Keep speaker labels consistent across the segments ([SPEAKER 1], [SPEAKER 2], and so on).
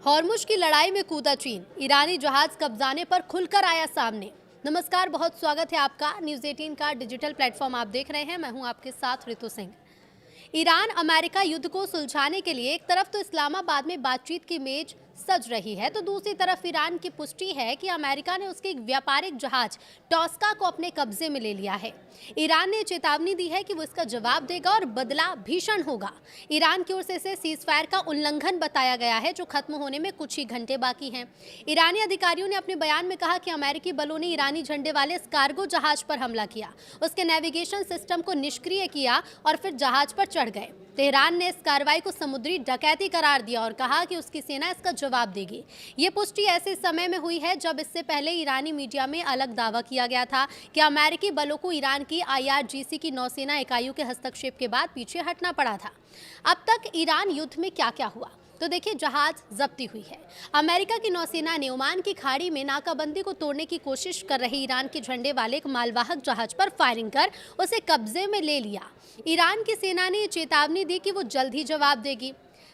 [SPEAKER 1] Hormuz की लड़ाई में कूदा चीन, ईरानी जहाज कब्जाने पर खुलकर आया सामने। नमस्कार, बहुत स्वागत है आपका। न्यूज़ 18 का डिजिटल प्लेटफॉर्म आप देख रहे हैं। मैं हूं आपके साथ ऋतु सिंह। ईरान अमेरिका युद्ध को सुलझाने के लिए एक तरफ तो इस्लामाबाद में बातचीत की मेज सज रही है, तो दूसरी तरफ ईरान की पुष्टि है कि अमेरिका ने उसके एक व्यापारिक जहाज टॉस्का को अपने कब्जे में ले लिया है। ईरान ने चेतावनी दी है कि वो इसका जवाब देगा और बदला भीषण होगा। ईरान की ओर से इसे सीजफायर का उल्लंघन बताया गया है, जो खत्म होने में कुछ ही घंटे बाकी हैं। ईरानी अधिकारियों ने अपने बयान में कहा कि अमेरिकी बलों ने ईरानी झंडे वाले इस कार्गो जहाज पर हमला किया, उसके नेविगेशन सिस्टम को निष्क्रिय किया और फिर जहाज पर चढ़ गए। तेहरान ने इस कार्रवाई को समुद्री डकैती करार दिया और कहा कि उसकी सेना इसका जवाब देगी। ये पुष्टि ऐसे समय में हुई है जब इससे पहले ईरानी मीडिया में अलग दावा किया गया था कि अमेरिकी बलों को ईरान की IRGC की नौसेना इकाइयों के हस्तक्षेप के बाद पीछे हटना पड़ा था। अब तक ईरान युद्ध में क्या क्या हुआ, तो देखिए, जहाज जब्ती हुई है। अमेरिका की नौसेना ने ओमान की खाड़ी में नाकाबंदी को तोड़ने की कोशिश कर रहे ईरान के झंडे वाले एक मालवाहक जहाज पर फायरिंग कर उसे कब्जे में ले लिया। ईरान की सेना ने चेतावनी दी कि वो जल्द ही जवाब देगी।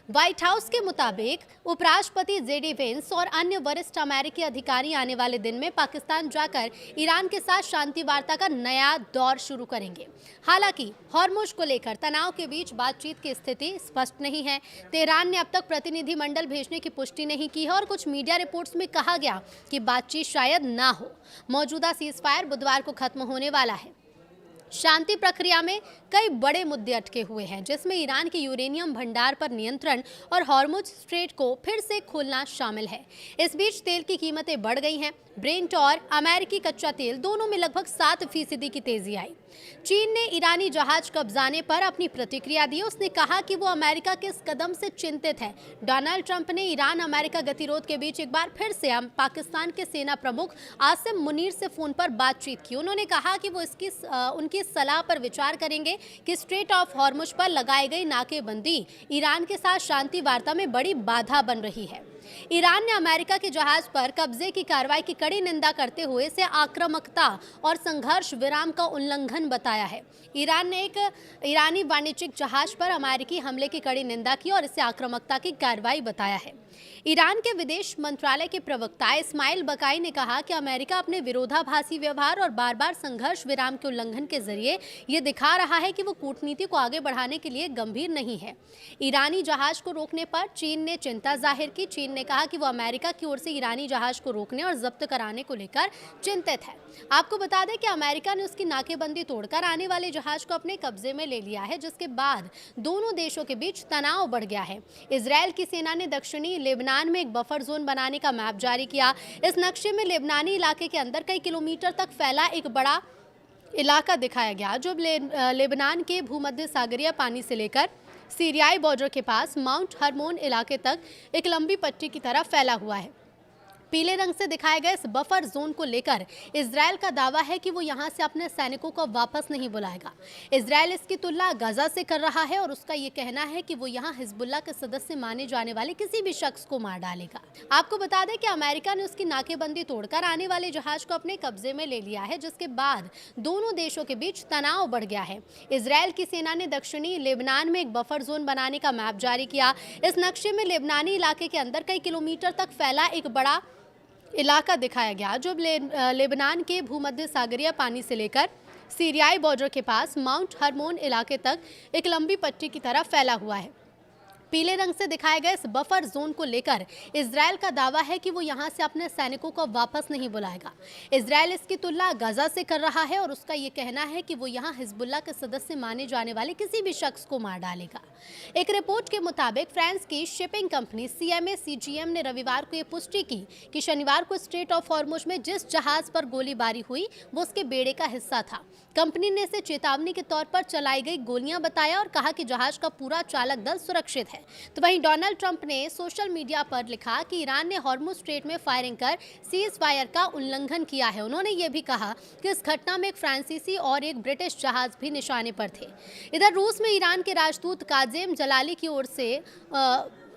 [SPEAKER 1] व्हाइट हाउस के मुताबिक उपराष्ट्रपति JD वेंस और अन्य वरिष्ठ अमेरिकी अधिकारी आने वाले दिन में पाकिस्तान जाकर ईरान के साथ शांति वार्ता का नया दौर शुरू करेंगे। हालांकि हॉर्मुज को लेकर तनाव के बीच बातचीत की स्थिति स्पष्ट नहीं है। तेहरान ने अब तक प्रतिनिधिमंडल भेजने की पुष्टि नहीं की है और कुछ मीडिया रिपोर्ट्स में कहा गया कि बातचीत शायद ना हो। मौजूदा सीजफायर बुधवार को खत्म होने वाला है। शांति प्रक्रिया में कई बड़े मुद्दे अटके हुए हैं, जिसमें ईरान के यूरेनियम भंडार पर नियंत्रण और हॉर्मुज स्ट्रेट को फिर से खोलना शामिल है। इस बीच तेल की कीमतें बढ़ गई हैं। ब्रेंट और अमेरिकी कच्चा तेल दोनों में लगभग 7% की तेजी आई। चीन ने ईरानी जहाज कब्जाने पर अपनी प्रतिक्रिया दी। उसने कहा कि वो अमेरिका के इस कदम से चिंतित है। डोनाल्ड ट्रंप ने ईरान अमेरिका गतिरोध के बीच एक बार फिर से पाकिस्तान के सेना प्रमुख आसिम मुनीर से फोन पर बातचीत की। उन्होंने कहा कि वो उनकी सलाह पर विचार करेंगे कि स्ट्रेट ऑफ हॉर्मुज पर लगाई गई नाकेबंदी ईरान के साथ शांति वार्ता में बड़ी बाधा बन रही है। ईरान ने अमेरिका के जहाज पर कब्जे की कार्रवाई की कड़ी निंदा करते हुए इसे आक्रामकता और संघर्ष विराम का उल्लंघन बताया है। ईरान ने एक ईरानी वाणिज्यिक जहाज पर अमेरिकी हमले की कड़ी निंदा की और इसे आक्रामकता की कार्रवाई बताया है। ईरान के विदेश मंत्रालय के प्रवक्ता इस्माइल बकाई ने कहा कि अमेरिका अपने विरोधाभासी व्यवहार और बार बार संघर्ष विराम के उल्लंघन के जरिए ये दिखा रहा है कि वो कूटनीति को आगे बढ़ाने के लिए गंभीर नहीं है। ईरानी जहाज को रोकने पर चीन ने चिंता जाहिर की। चीन ने कहा कि वो अमेरिका की ओर से ईरानी जहाज को रोकने और जब्त कराने को लेकर चिंतित है। आपको बता दें कि अमेरिका ने उसकी नाकेबंदी तोड़कर आने वाले जहाज को अपने कब्जे में ले लिया है, जिसके बाद दोनों देशों के बीच तनाव बढ़ गया है। इजरायल की सेना ने दक्षिणी लेबनान में एक बफर जोन बनाने का मैप जारी किया। इस नक्शे में लेबनानी इलाके के अंदर कई किलोमीटर तक फैला एक बड़ा इलाका दिखाया गया, जो लेबनान के भूमध्य सागरीय पानी से लेकर सीरियाई बॉर्डर के पास माउंट हरमोन इलाके तक एक लंबी पट्टी की तरह फैला हुआ है। पीले रंग से दिखाए गए इस बफर जोन को लेकर इजरायल का दावा है कि वो यहां से अपने सैनिकों को वापस नहीं बुलाएगा। इजरायल इसकी तुलना गजा से कर रहा है और उसका ये कहना है कि वो यहां हिजबुल्लाह के सदस्य माने जाने वाले किसी भी शख्स को मार डालेगा। आपको बता दें कि अमेरिका ने उसकी नाकेबंदी तोड़कर आने वाले जहाज को अपने कब्जे में ले लिया है, जिसके बाद दोनों देशों के बीच तनाव बढ़ गया है। इजरायल की सेना ने दक्षिणी लेबनान में एक बफर जोन बनाने का मैप जारी किया। इस नक्शे में लेबनानी इलाके के अंदर कई किलोमीटर तक फैला एक बड़ा इलाका दिखाया गया, जो लेबनान के भूमध्य सागरीय पानी से लेकर सीरियाई बॉर्डर के पास माउंट हरमोन इलाके तक एक लंबी पट्टी की तरह फैला हुआ है। पीले रंग से दिखाए गए इस बफर जोन को लेकर इजरायल का दावा है कि वो यहां से अपने सैनिकों को वापस नहीं बुलाएगा। इजरायल इसकी तुलना गजा से कर रहा है और उसका ये कहना है कि वो यहां हिजबुल्लाह के सदस्य माने जाने वाले किसी भी शख्स को मार डालेगा। एक रिपोर्ट के मुताबिक फ्रांस की शिपिंग कंपनी CMA CGM ने रविवार को ये पुष्टि की कि शनिवार को स्ट्रेट ऑफ हॉर्मुज में जिस जहाज पर गोलीबारी हुई वो उसके बेड़े का हिस्सा था। कंपनी ने इसे चेतावनी के तौर पर चलाई गई गोलियां बताया और कहा कि जहाज का पूरा चालक दल सुरक्षित है। तो वहीं डोनाल्ड ट्रंप ने सोशल मीडिया पर लिखा कि ईरान ने हॉर्मुज स्ट्रेट में फायरिंग कर सीज फायर का उल्लंघन किया है। उन्होंने ये भी कहा कि इस घटना में एक फ्रांसीसी और एक ब्रिटिश जहाज भी निशाने पर थे। इधर रूस में ईरान के राजदूत काजेम जलाली की ओर से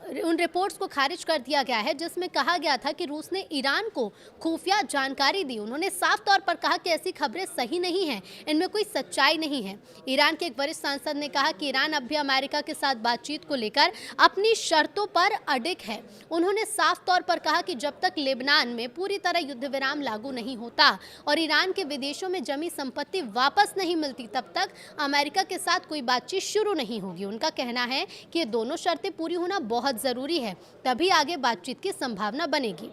[SPEAKER 1] उन रिपोर्ट्स को खारिज कर दिया गया है जिसमें कहा गया था कि रूस ने ईरान को खुफिया जानकारी दी। उन्होंने साफ तौर पर कहा कि ऐसी खबरें सही नहीं हैं, इनमें कोई सच्चाई नहीं है। ईरान के एक वरिष्ठ सांसद ने कहा कि ईरान अब भी अमेरिका के साथ बातचीत को लेकर अपनी शर्तों पर अडिग है। उन्होंने साफ तौर पर कहा कि जब तक लेबनान में पूरी तरह युद्ध विराम लागू नहीं होता और ईरान के विदेशों में जमी संपत्ति वापस नहीं मिलती, तब तक अमेरिका के साथ कोई बातचीत शुरू नहीं होगी। उनका कहना है कि ये दोनों शर्तें पूरी होना बहुत जरूरी है, तभी आगे बातचीत की संभावना बनेगी।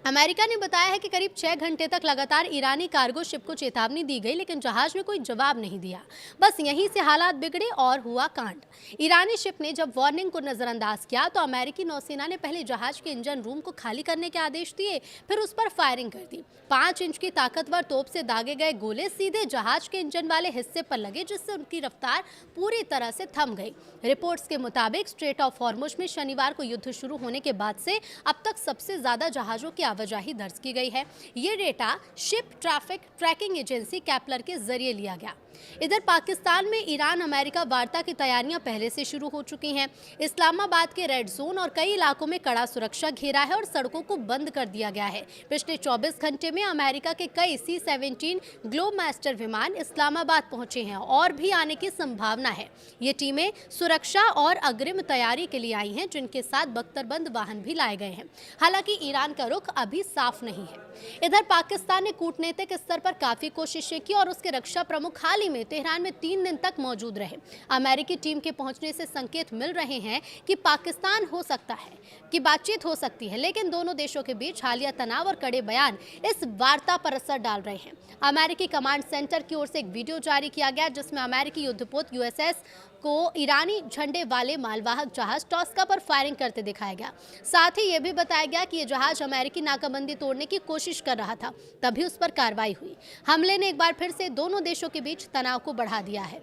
[SPEAKER 1] अमेरिका ने बताया है कि करीब 6 घंटे तक लगातार ईरानी कार्गो शिप को चेतावनी दी गई, लेकिन जहाज ने कोई जवाब नहीं दिया। बस यहीं से हालात बिगड़े और हुआ कांड। ईरानी शिप ने जब वार्निंग को नजरअंदाज किया तो अमेरिकी नौसेना ने पहले जहाज के इंजन रूम को खाली करने के आदेश दिए, फिर उस पर फायरिंग कर दी। 5 इंच की ताकतवर तोप से दागे गए गोले सीधे जहाज के इंजन वाले हिस्से पर लगे, जिससे उनकी रफ्तार पूरी तरह से थम गई। रिपोर्ट्स के मुताबिक स्ट्रेट ऑफ हॉर्मुज में शनिवार को युद्ध शुरू होने के बाद से अब तक सबसे ज्यादा जहाजों की आवाजाही दर्ज की गई है। ये data ship traffic tracking agency Kpler के जरिए लिया गया। इधर पाकिस्तान में ईरान अमेरिका वार्ता की तैयारियां पहले से शुरू हो चुकी हैं। इस्लामाबाद के रेड जोन और कई इलाकों में कड़ा सुरक्षा घेरा है और सड़कों को बंद कर दिया गया है। पिछले 24 घंटे में अमेरिका के कई C-17 ग्लोबमास्टर विमान इस्लामाबाद पहुंचे हैं और भी आने की संभावना है। ये टीमें सुरक्षा और अग्रिम तैयारी के लिए आई हैं, जिनके साथ बख्तरबंद वाहन भी लाए गए हैं। हालांकि ईरान का रुख अभी साफ नहीं है। इधर पाकिस्तान ने कूटनीतिक स्तर पर काफी कोशिशें की और उसके रक्षा प्रमुख हाल ही में तेहरान में 3 दिन तक मौजूद रहे। अमेरिकी टीम के पहुंचने से संकेत मिल रहे हैं कि पाकिस्तान हो सकता है कि बातचीत हो सकती है, लेकिन दोनों देशों के बीच हालिया तनाव और कड़े बयान इस वार्ता पर असर डाल रहे हैं। अमेरिकी कमांड सेंटर की ओर से एक वीडियो जारी किया गया जिसमें अमेरिकी युद्धपोत USS को ईरानी झंडे वाले मालवाहक जहाज टॉस्का पर फायरिंग करते दिखाया गया। साथ ही यह भी बताया गया कि यह जहाज अमेरिकी नाकाबंदी तोड़ने की कोशिश कर रहा था, तभी उस पर कार्रवाई हुई। हमले ने एक बार फिर से दोनों देशों के बीच तनाव को बढ़ा दिया है।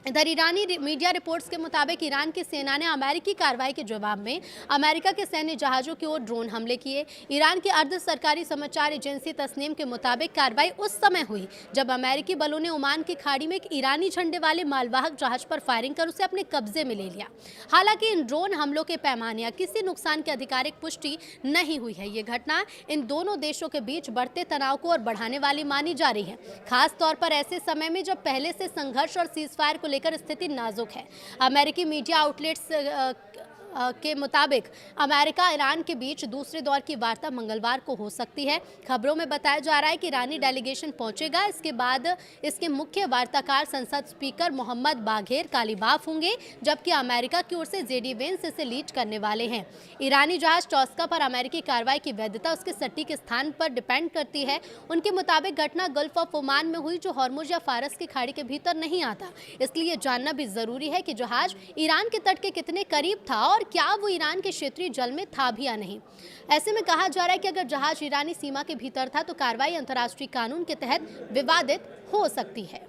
[SPEAKER 1] इधर ईरानी मीडिया रिपोर्ट्स के मुताबिक ईरान की सेना ने अमेरिकी कार्रवाई के जवाब में अमेरिका के सैन्य जहाज़ों की ओर ड्रोन हमले किए। ईरान की अर्ध सरकारी समाचार एजेंसी तस्नीम के मुताबिक कार्रवाई उस समय हुई जब अमेरिकी बलों ने ओमान की खाड़ी में एक ईरानी झंडे वाले मालवाहक जहाज पर फायरिंग कर उसे अपने कब्जे में ले लिया। हालांकि इन ड्रोन हमलों के पैमाने या किसी नुकसान की आधिकारिक पुष्टि नहीं हुई है। ये घटना इन दोनों देशों के बीच बढ़ते तनाव को और बढ़ाने वाली मानी जा रही है, खास तौर पर ऐसे समय में जब पहले से संघर्ष और सीजफायर को लेकर स्थिति नाजुक है। अमेरिकी मीडिया आउटलेट्स के मुताबिक अमेरिका ईरान के बीच दूसरे दौर की वार्ता मंगलवार को हो सकती है। खबरों में बताया जा रहा है कि ईरानी डेलीगेशन पहुंचेगा। इसके बाद इसके मुख्य वार्ताकार संसद स्पीकर मोहम्मद बाघेर कालीबाफ होंगे, जबकि अमेरिका की ओर से JD वेंस इसे लीड करने वाले हैं। ईरानी जहाज टॉस्का पर अमेरिकी कार्रवाई की वैधता उसके सटीक स्थान पर डिपेंड करती है। उनके मुताबिक घटना गल्फ ऑफ ओमान में हुई, जो हॉर्मुज या फारस की खाड़ी के भीतर नहीं आता। इसलिए जानना भी जरूरी है कि जहाज ईरान के तट के कितने करीब था और क्या वो ईरान के क्षेत्रीय जल में था भी या नहीं। ऐसे में कहा जा रहा है कि अगर जहाज ईरानी सीमा के भीतर था तो कार्रवाई अंतर्राष्ट्रीय कानून के तहत विवादित हो सकती है।